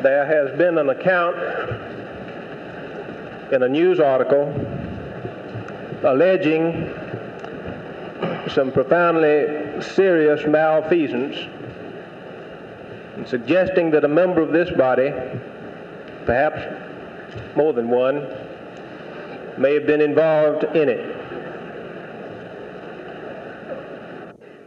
there has been an account in a news article alleging some profoundly serious malfeasance and suggesting that a member of this body, perhaps more than one, may have been involved in it.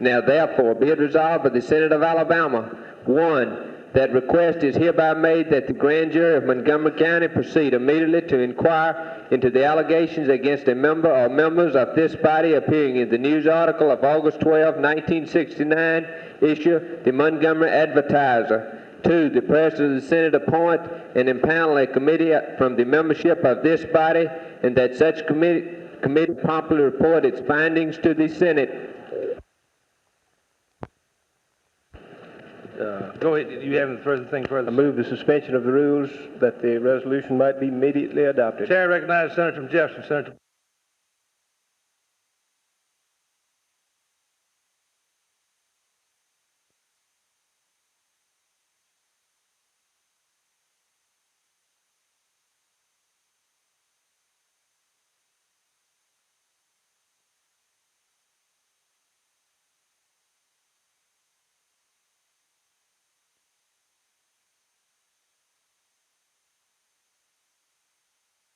Now therefore be it resolved by the Senate of Alabama, 1, that request is hereby made that the grand jury of Montgomery County proceed immediately to inquire into the allegations against a member or members of this body appearing in the news article of August 12, 1969, issue the Montgomery Advertiser. 2, the President of the Senate appoint and impanel a committee from the membership of this body, and that such committee promptly report its findings to the Senate. Go ahead. You have anything further? I move the suspension of the rules that the resolution might be immediately adopted. Chair recognizes Senator from Jefferson. Senator.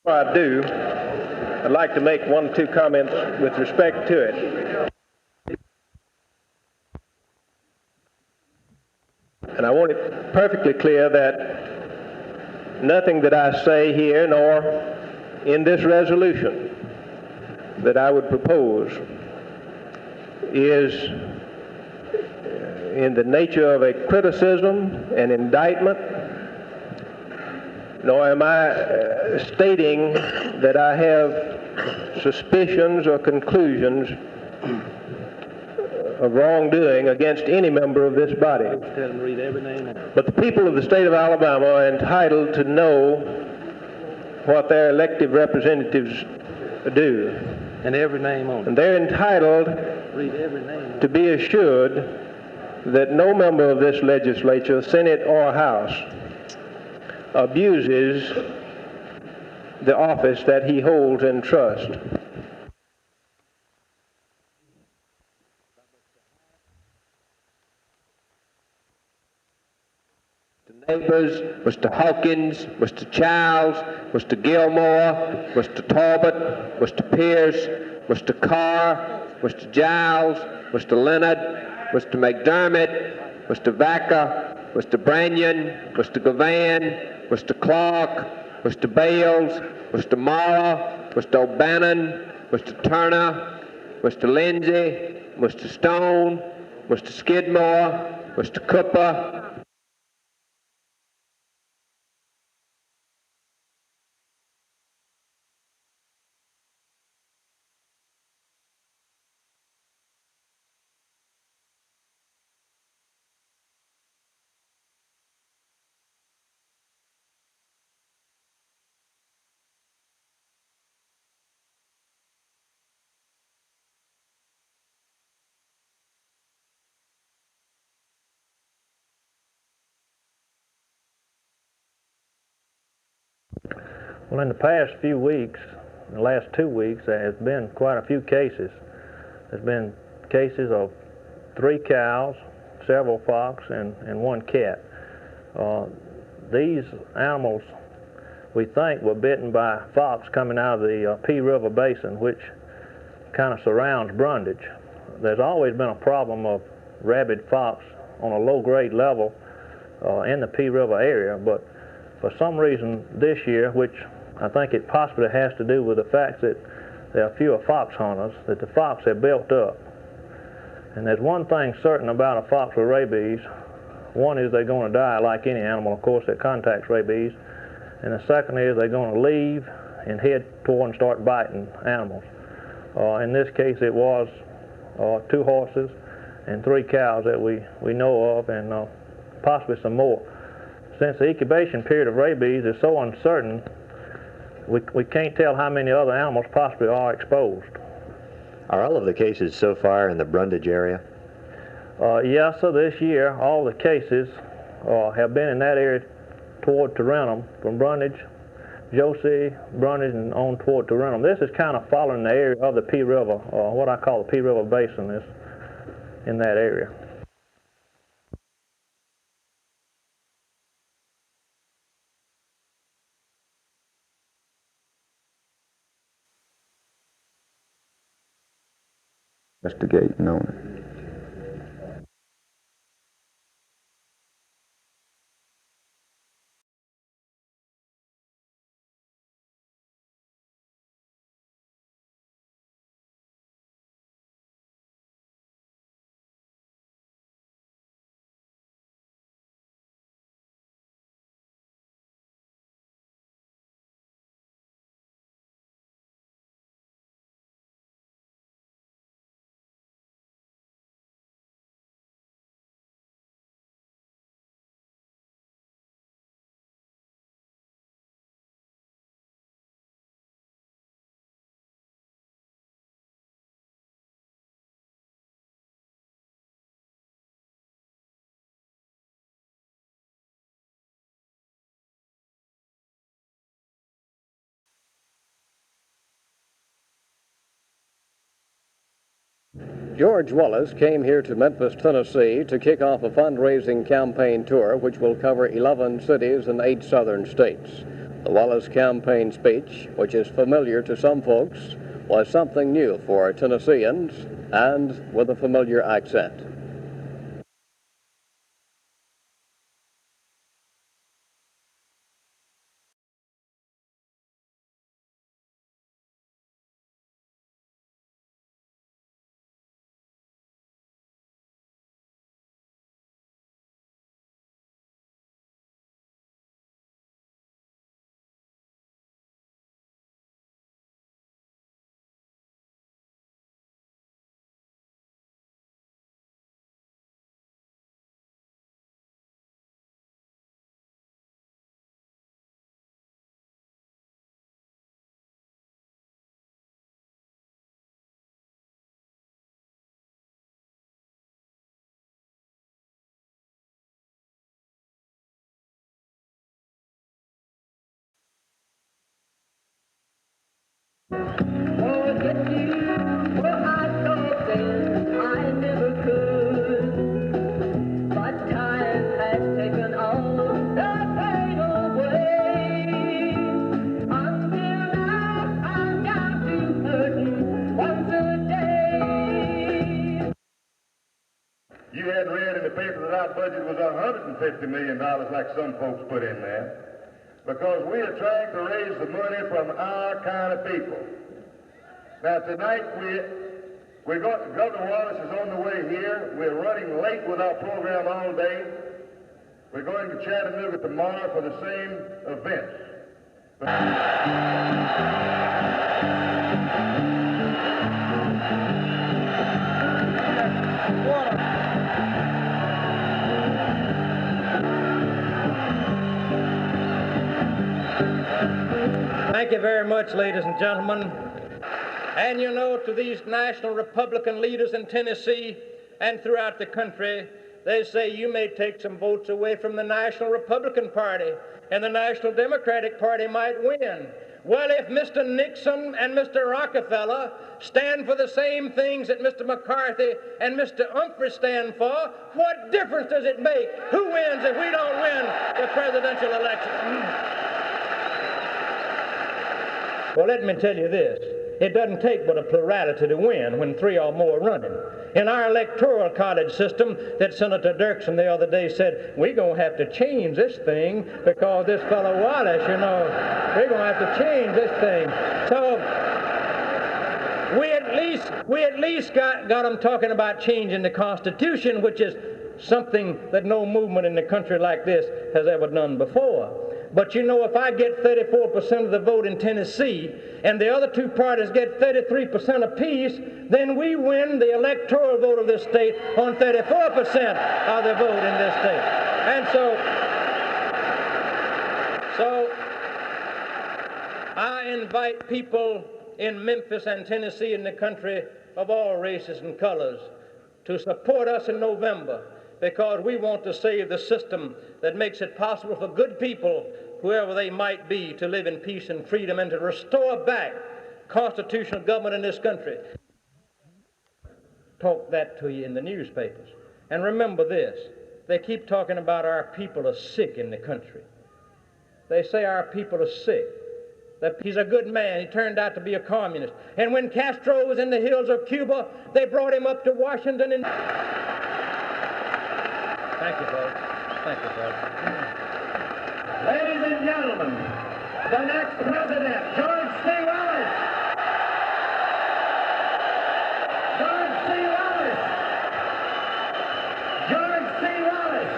Before I do, I'd like to make 1 or 2 comments with respect to it. And I want it perfectly clear that nothing that I say here nor in this resolution that I would propose is in the nature of a criticism, an indictment, nor am I stating that I have suspicions or conclusions of wrongdoing against any member of this body. Tell them to read every name out. But the people of the state of Alabama are entitled to know what their elected representatives do. And every name on it. And they're entitled Read every name. to be assured that no member of this legislature, Senate or House, abuses the office that he holds in trust. Mr. Neighbors, Mr. Hawkins, Mr. Childs, Mr. Gilmore, Mr. Talbot, Mr. Pierce, Mr. Carr, Mr. Giles, Mr. Leonard, Mr. McDermott, Mr. Vaca, Mr. Branyan, Mr. Gavan, Mr. Clark, Mr. Bales, Mr. Morrow, Mr. O'Bannon, Mr. Turner, Mr. Lindsay, Mr. Stone, Mr. Skidmore, Mr. Cooper, Well, in the past few weeks, the last 2 weeks, there has been quite a few cases. There's been cases of 3 cows, several fox, and 1 cat. These animals, we think, were bitten by fox coming out of the Pea River Basin, which kind of surrounds Brundage. There's always been a problem of rabid fox on a low-grade level in the Pea River area, but for some reason this year, which I think it possibly has to do with the fact that there are fewer fox hunters, that the fox have built up. And there's one thing certain about a fox with rabies. One is they're going to die like any animal, of course, that contacts rabies. And the second is they're going to leave and head toward and start biting animals. In this case, it was 2 horses and 3 cows that we know of, and possibly some more. Since the incubation period of rabies is so uncertain, we can't tell how many other animals possibly are exposed. Are all of the cases so far in the Brundage area? Yes, sir. This year, all the cases have been in that area toward Tarentum, from Brundage, Josie, Brundage, and on toward Tarentum. This is kind of following the area of the P River, or what I call the P River Basin is in that area. Investigating on it. George Wallace came here to Memphis, Tennessee to kick off a fundraising campaign tour which will cover 11 cities and 8 southern states. The Wallace campaign speech, which is familiar to some folks, was something new for Tennesseans and with a familiar accent. You hadn't read in the paper that our budget was $150 million like some folks put in there, because we are trying to raise the money from our kind of people. Now tonight Governor Wallace is on the way here. We're running late with our program all day. We're going to Chattanooga tomorrow for the same events. Thank you very much, ladies and gentlemen. And you know, to these national Republican leaders in Tennessee and throughout the country, they say you may take some votes away from the National Republican Party and the National Democratic Party might win. Well, if Mr. Nixon and Mr. Rockefeller stand for the same things that Mr. McCarthy and Mr. Humphrey stand for, what difference does it make who wins if we don't win the presidential election? Well, let me tell you this. It doesn't take but a plurality to win when 3 or more are running. In our electoral college system that Senator Dirksen the other day said, we're going to have to change this thing because this fellow Wallace, you know, we're going to have to change this thing. So we at least got them talking about changing the Constitution, which is something that no movement in the country like this has ever done before. But you know, if I get 34% of the vote in Tennessee and the other two parties get 33% apiece, then we win the electoral vote of this state on 34% of the vote in this state. And so I invite people in Memphis and Tennessee and the country of all races and colors to support us in November because we want to save the system that makes it possible for good people, whoever they might be, to live in peace and freedom and to restore back constitutional government in this country. Talk that to you in the newspapers. And remember this, they keep talking about our people are sick in the country. They say our people are sick. That he's a good man. He turned out to be a communist. And when Castro was in the hills of Cuba, they brought him up to Washington and... Thank you, folks. Thank you, folks. Ladies and gentlemen, the next president, George C. Wallace. George C. Wallace. George C. Wallace.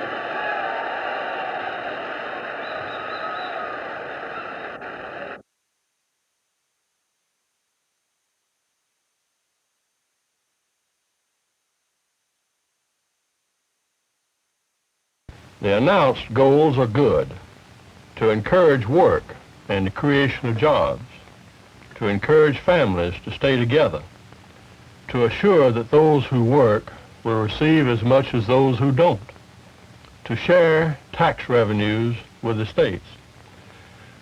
The announced goals are good: to encourage work and the creation of jobs, to encourage families to stay together, to assure that those who work will receive as much as those who don't, to share tax revenues with the states.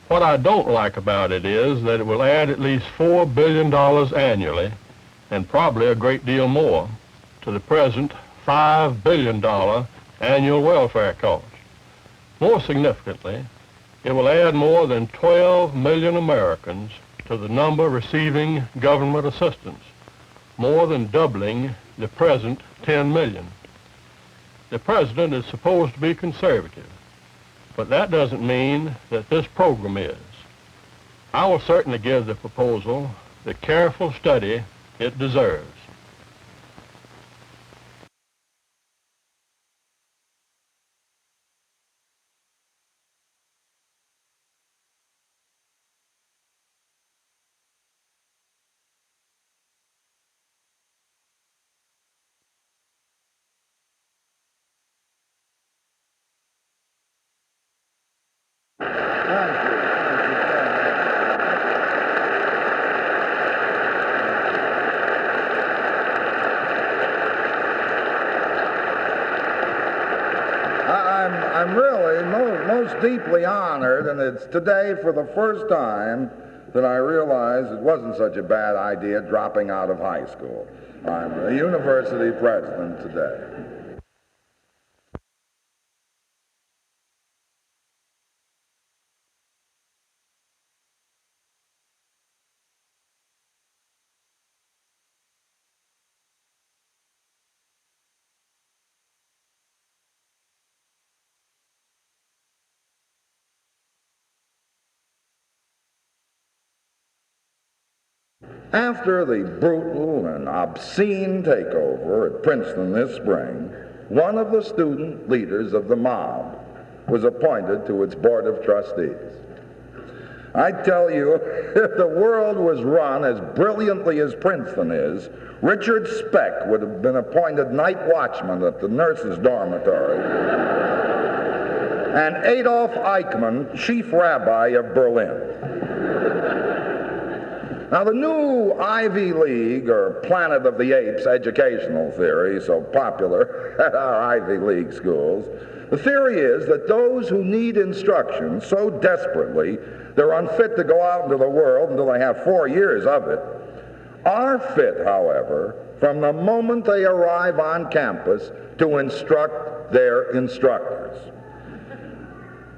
What I don't like about it is that it will add at least $4 billion annually, and probably a great deal more, to the present $5 billion annual welfare cost. More significantly, it will add more than 12 million Americans to the number receiving government assistance, more than doubling the present 10 million. The president is supposed to be conservative, but that doesn't mean that this program is. I will certainly give the proposal the careful study it deserves. I'm really most deeply honored, and it's today for the first time that I realize it wasn't such a bad idea dropping out of high school. I'm a university president today. After the brutal and obscene takeover at Princeton this spring, one of the student leaders of the mob was appointed to its board of trustees. I tell you, if the world was run as brilliantly as Princeton is, Richard Speck would have been appointed night watchman at the nurses' dormitory, and Adolf Eichmann chief rabbi of Berlin. Now, the new Ivy League, or Planet of the Apes educational theory, so popular at our Ivy League schools, the theory is that those who need instruction so desperately they're unfit to go out into the world until they have 4 years of it, are fit, however, from the moment they arrive on campus to instruct their instructors.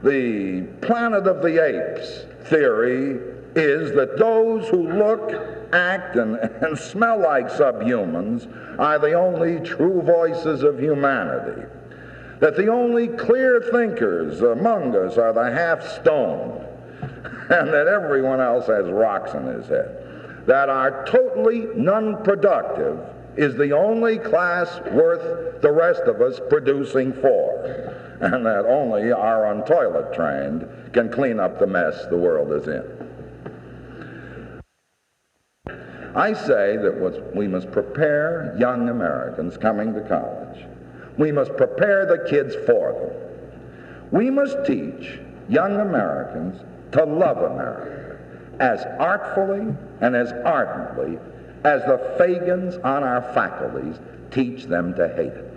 The Planet of the Apes theory is that those who look, act, and smell like subhumans are the only true voices of humanity, that the only clear thinkers among us are the half-stoned, and that everyone else has rocks in his head, that our totally non-productive is the only class worth the rest of us producing for, and that only our untoilet trained can clean up the mess the world is in. I say that we must prepare young Americans coming to college. We must prepare the kids for them. We must teach young Americans to love America as artfully and as ardently as the Fagins on our faculties teach them to hate it.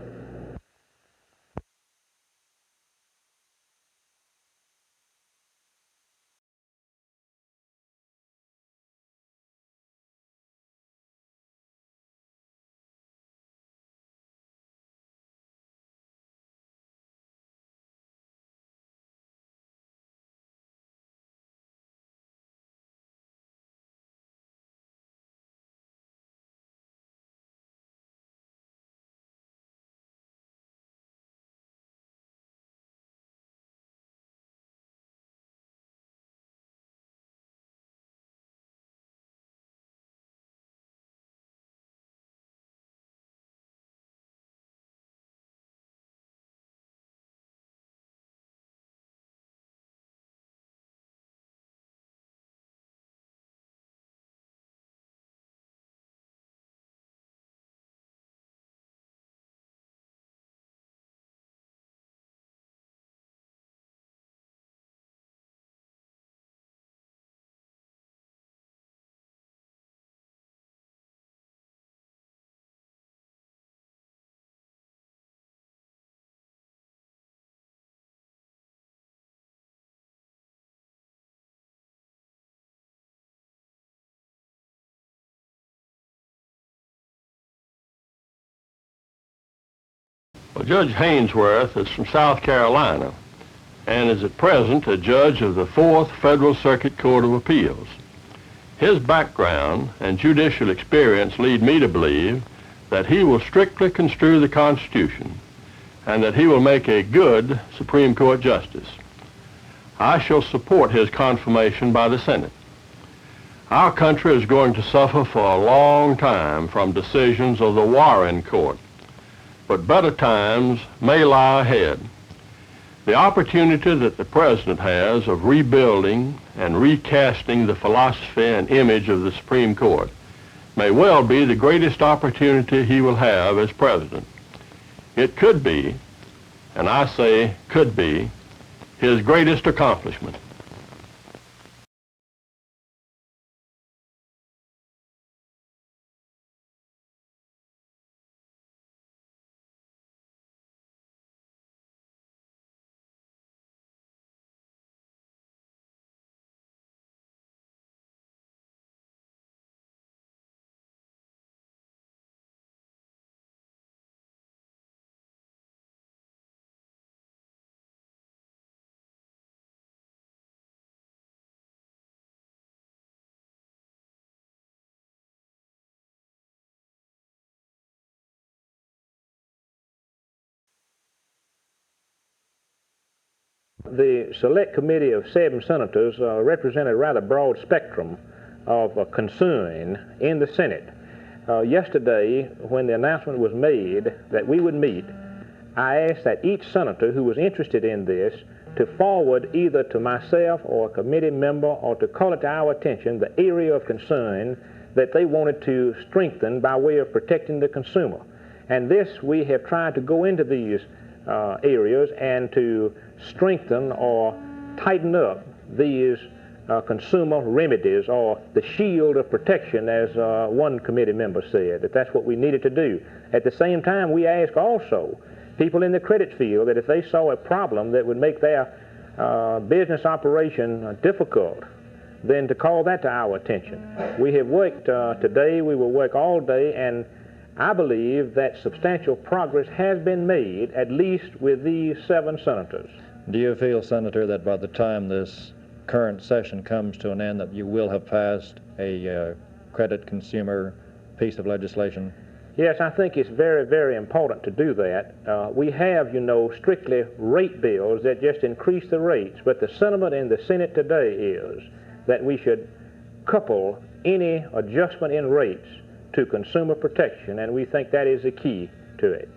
Well, Judge Hainsworth is from South Carolina and is at present a judge of the 4th Federal Circuit Court of Appeals. His background and judicial experience lead me to believe that he will strictly construe the Constitution and that he will make a good Supreme Court justice. I shall support his confirmation by the Senate. Our country is going to suffer for a long time from decisions of the Warren Court, but better times may lie ahead. The opportunity that the President has of rebuilding and recasting the philosophy and image of the Supreme Court may well be the greatest opportunity he will have as President. It could be, and I say could be, his greatest accomplishment. The Select Committee of 7 senators represent a rather broad spectrum of concern in the Senate. Yesterday, when the announcement was made that we would meet, I asked that each senator who was interested in this to forward either to myself or a committee member or to call it to our attention the area of concern that they wanted to strengthen by way of protecting the consumer. And this, we have tried to go into these areas and to strengthen or tighten up these consumer remedies, or the shield of protection, as one committee member said, that that's what we needed to do. At the same time, we ask also people in the credit field that if they saw a problem that would make their business operation difficult, then to call that to our attention. We have worked today, we will work all day, and I believe that substantial progress has been made, at least with these 7 senators. Do you feel, Senator, that by the time this current session comes to an end that you will have passed a credit consumer piece of legislation? Yes, I think it's very, very important to do that. We have, you know, strictly rate bills that just increase the rates, but the sentiment in the Senate today is that we should couple any adjustment in rates to consumer protection, and we think that is the key to it.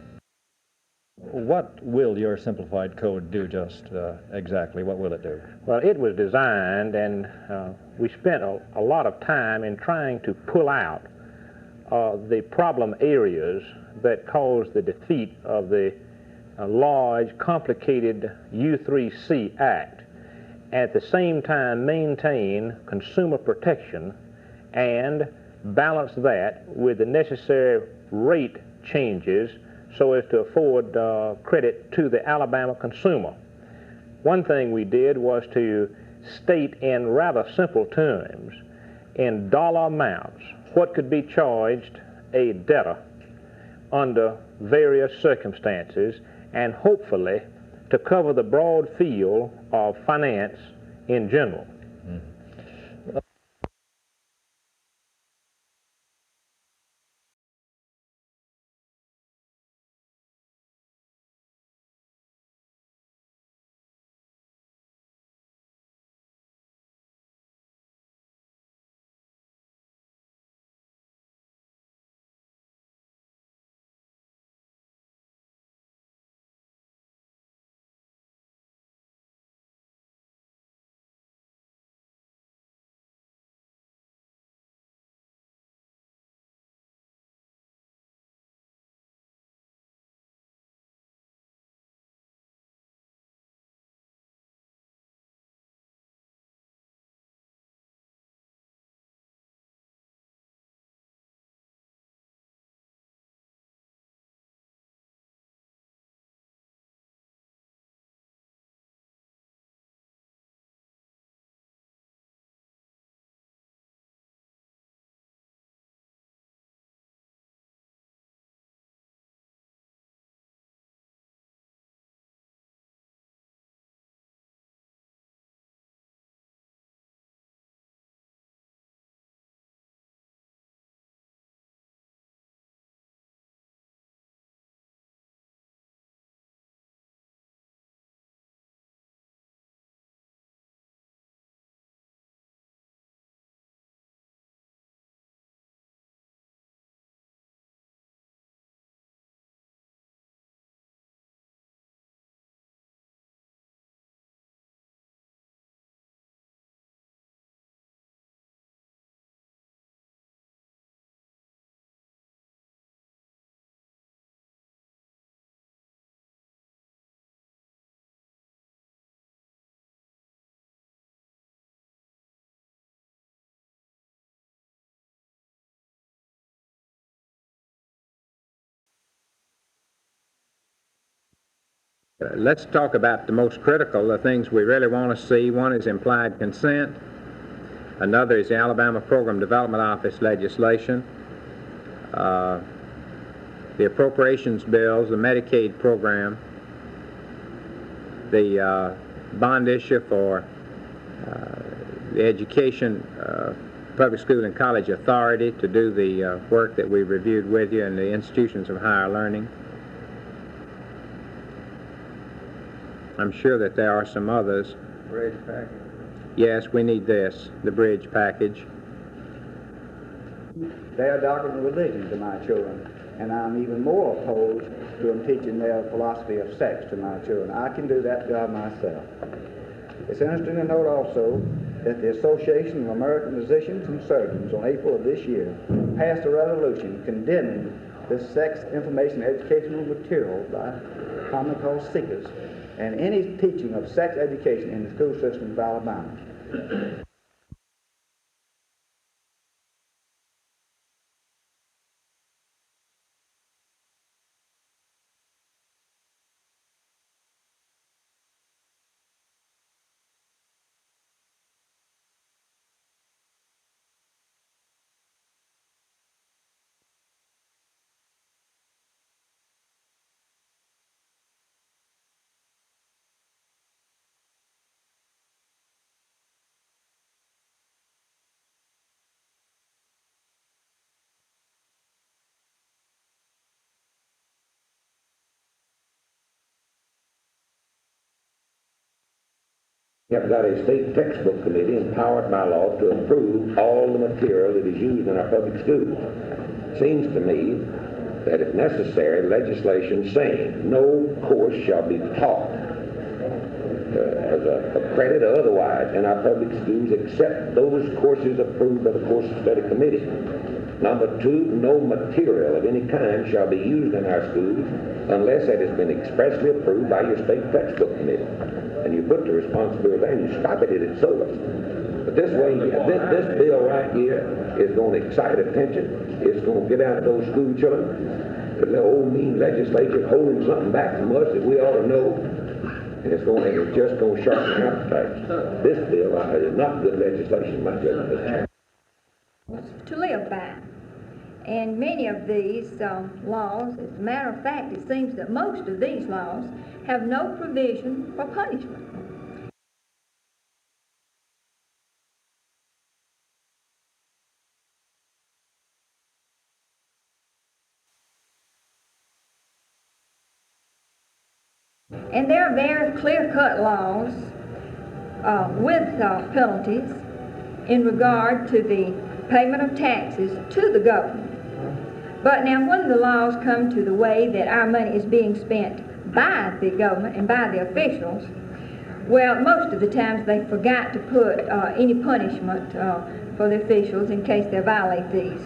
What will your simplified code do just exactly? What will it do? Well, it was designed, and we spent a lot of time in trying to pull out the problem areas that caused the defeat of the large, complicated U3C Act. At the same time, maintain consumer protection and balance that with the necessary rate changes so as to afford credit to the Alabama consumer. One thing we did was to state in rather simple terms, in dollar amounts, what could be charged a debtor under various circumstances, and hopefully to cover the broad field of finance in general. Let's talk about the most critical, the things we really want to see. One is implied consent. Another is the Alabama Program Development Office legislation. The appropriations bills, the Medicaid program, the bond issue for the education, public school and college authority to do the work that we reviewed with you in the institutions of higher learning. I'm sure that there are some others. Bridge package. Yes, we need this, the bridge package. They are doctrine of religion to my children, and I'm even more opposed to them teaching their philosophy of sex to my children. I can do that job myself. It's interesting to note also that the Association of American Physicians and Surgeons on April of this year passed a resolution condemning this sex information educational material by commonly called SEEKers and any teaching of sex education in the school system of Alabama. We have got a state textbook committee empowered by law to approve all the material that is used in our public schools. Seems to me that if necessary, legislation saying no course shall be taught as a credit or otherwise in our public schools except those courses approved by the course study committee. Number two, no material of any kind shall be used in our schools unless it has been expressly approved by your state textbook committee. And you put the responsibility there and you stop it at its source. But this way, this bill right here is going to excite attention. It's going to get out of those school children. The old mean legislature holding something back from us that we ought to know. And it's just going to sharpen our appetites. This bill is not good legislation, my judgment. To live by. And many of these laws, as a matter of fact, it seems that most of these laws have no provision for punishment. And there are very clear-cut laws with penalties in regard to the payment of taxes to the government. But now when the laws come to the way that our money is being spent by the government and by the officials, well, most of the times they forgot to put any punishment for the officials in case they violate these.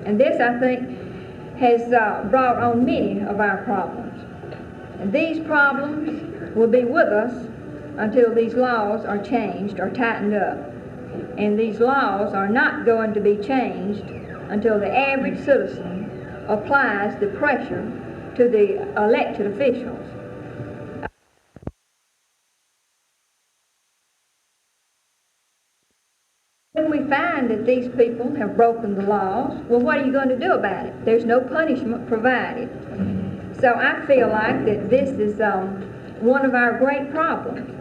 And this, I think, has brought on many of our problems. And these problems will be with us until these laws are changed or tightened up. And these laws are not going to be changed until the average citizen applies the pressure to the elected officials. When we find that these people have broken the laws, well, what are you going to do about it? There's no punishment provided. So I feel like that this is one of our great problems.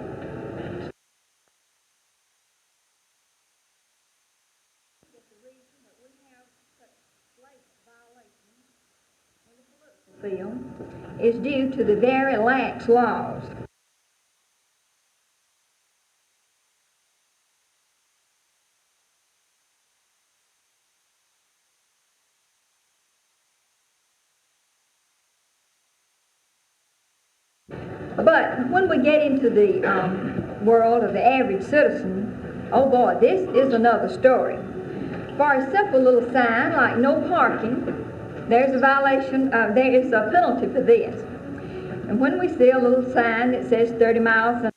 Is due to the very lax laws. But when we get into the world of the average citizen, oh boy, this is another story. For a simple little sign like no parking, there's a violation, there is a penalty for this. And when we see a little sign that says 30 miles an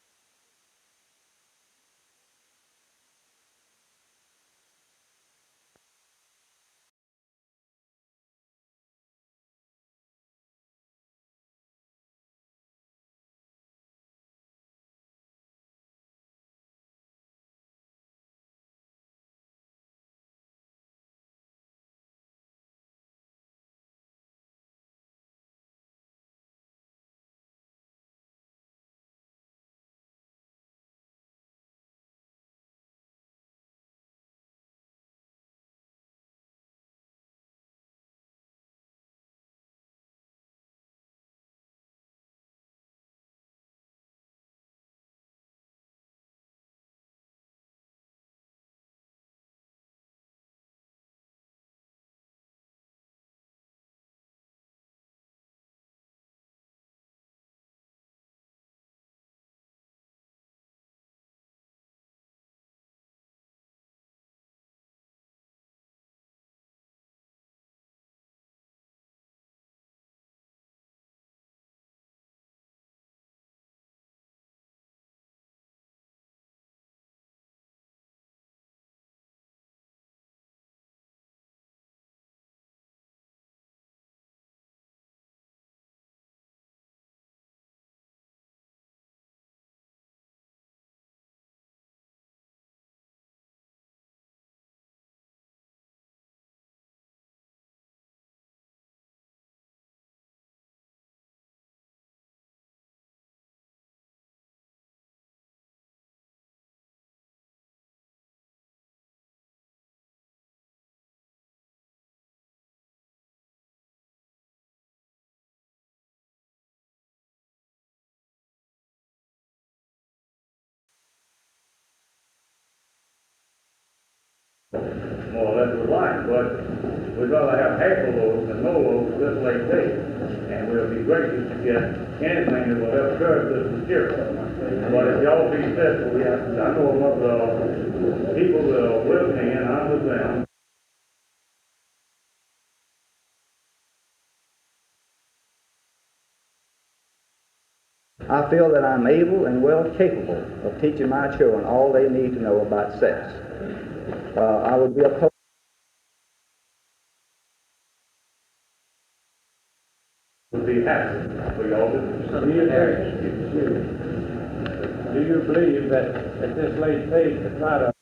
more or less would like, but we'd rather have half of those than no loads this late date. And we'll be gracious to get anything that will help curb this material. But if y'all be successful, I know a lot of people that are listening and I understand. I feel that I'm able and well capable of teaching my children all they need to know about sex. I would be opposed. Would be happy for y'all to be Do you believe that at this late stage to try to